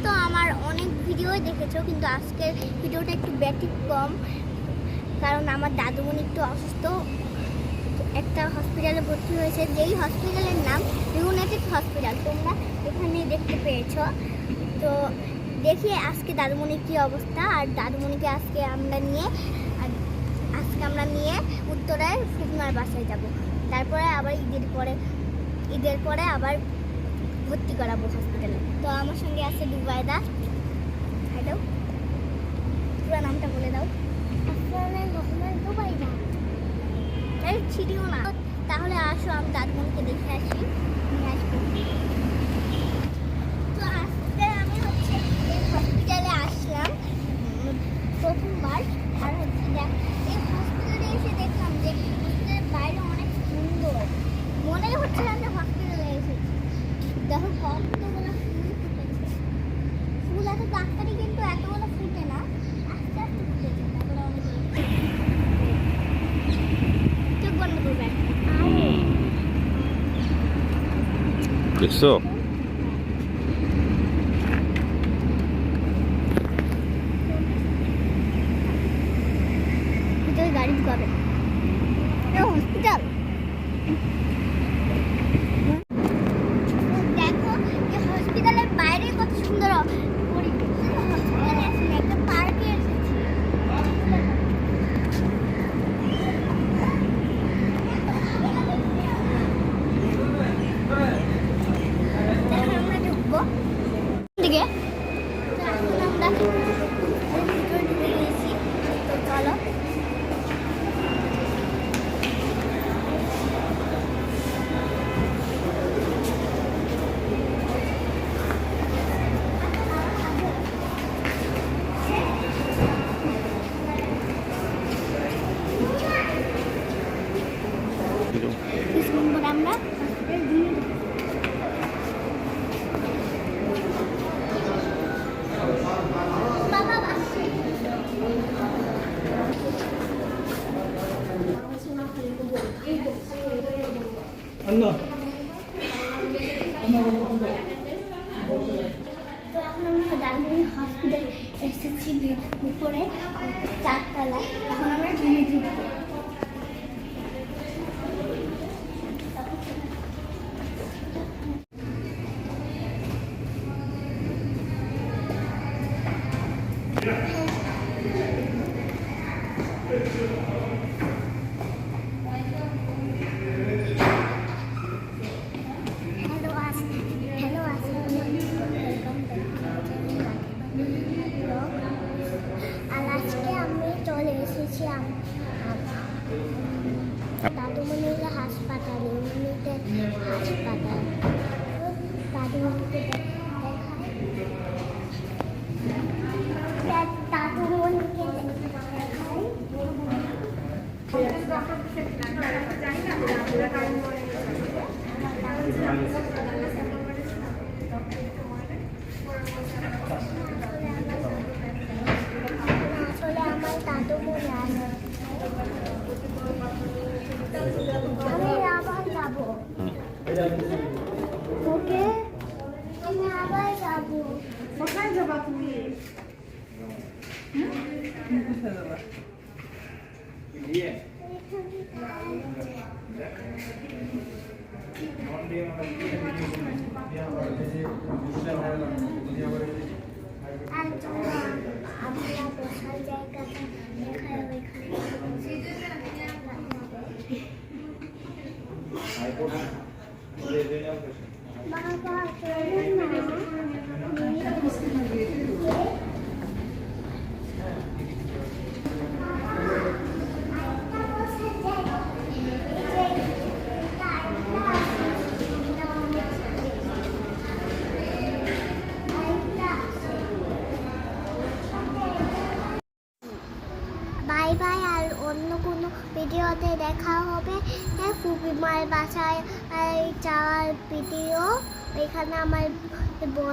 তো আমার অনেক ভিডিও দেখেছো, কিন্তু আজকের ভিডিওটা একটু ব্যতিক্রম, কারণ আমার দাদুমণি একটু অসুস্থ, একটা হসপিটালে ভর্তি হয়েছে, যেই হসপিটালের নাম ইউনাইটেড হসপিটাল, তোমরা এখানে দেখতে পেয়েছো। তো দেখি আজকে দাদুমণির কী অবস্থা। আর দাদুমণিকে আজকে আমরা নিয়ে উত্তরায় ফুকনার বাসায় যাব, তারপরে আবার ঈদের পরে আবার ভর্তি করাবো হসপিটালে। তো আমার সঙ্গে আছে দুবাইদা। হ্যালো, পুরো নামটা বলে দাও। দুবাইদা ছিটিও না, তাহলে আসো আমি দাদুমণিকে দেখে আসি, নিয়ে আসবো। তো আজকে আমি এই হসপিটালে আসলাম প্রথমবার। আর এই হসপিটালে এসে দেখলাম যে হসপিটালের বাইরে অনেক সুন্দর, মনেই হচ্ছে না যে হসপিটালে এসেছি। দেখো কতগুলো ফুল ফুটেছে, ফুল এত তাড়াতাড়ি কিন্তু এতগুলো ফুটে না, আস্তে আস্তে ফুটেছে। তারপরে অনেক চোখ বন্ধ করবে দেখছো? গাড়ি ঢুকাবে হসপিটাল। দেখো এই হসপিটালের বাইরে কত সুন্দর পরিবেশ। হসপিটালে আসলে একটা পার্কে এসেছি। আমরা ঢুকবো দিকে, এখন আমরা ঢুকে গেছি। তো চলো আমরা দাদুমণি হসপিটাল এসেছি উপরে 4 তলায়। এখন আমরা রুমে ঢুকবো। দাদুমণির হাসপাতাল, ইউনিটেড হাসপাতাল। দাদুমণিকে আসলে আমার দাদুমণি আছে, আমি আবার যাবো। ওকে, আমি আবার যাবো। কোথায় যাবা তুমি? কোথায় যাবা? আমরা বসার জায়গাটা দেখায় বাবা বাই বাই। আর অন্য কোনো ভিডিওতে দেখা হবে ফুপিমার বাসায় যাওয়ার ভিডিও। এখানে আমার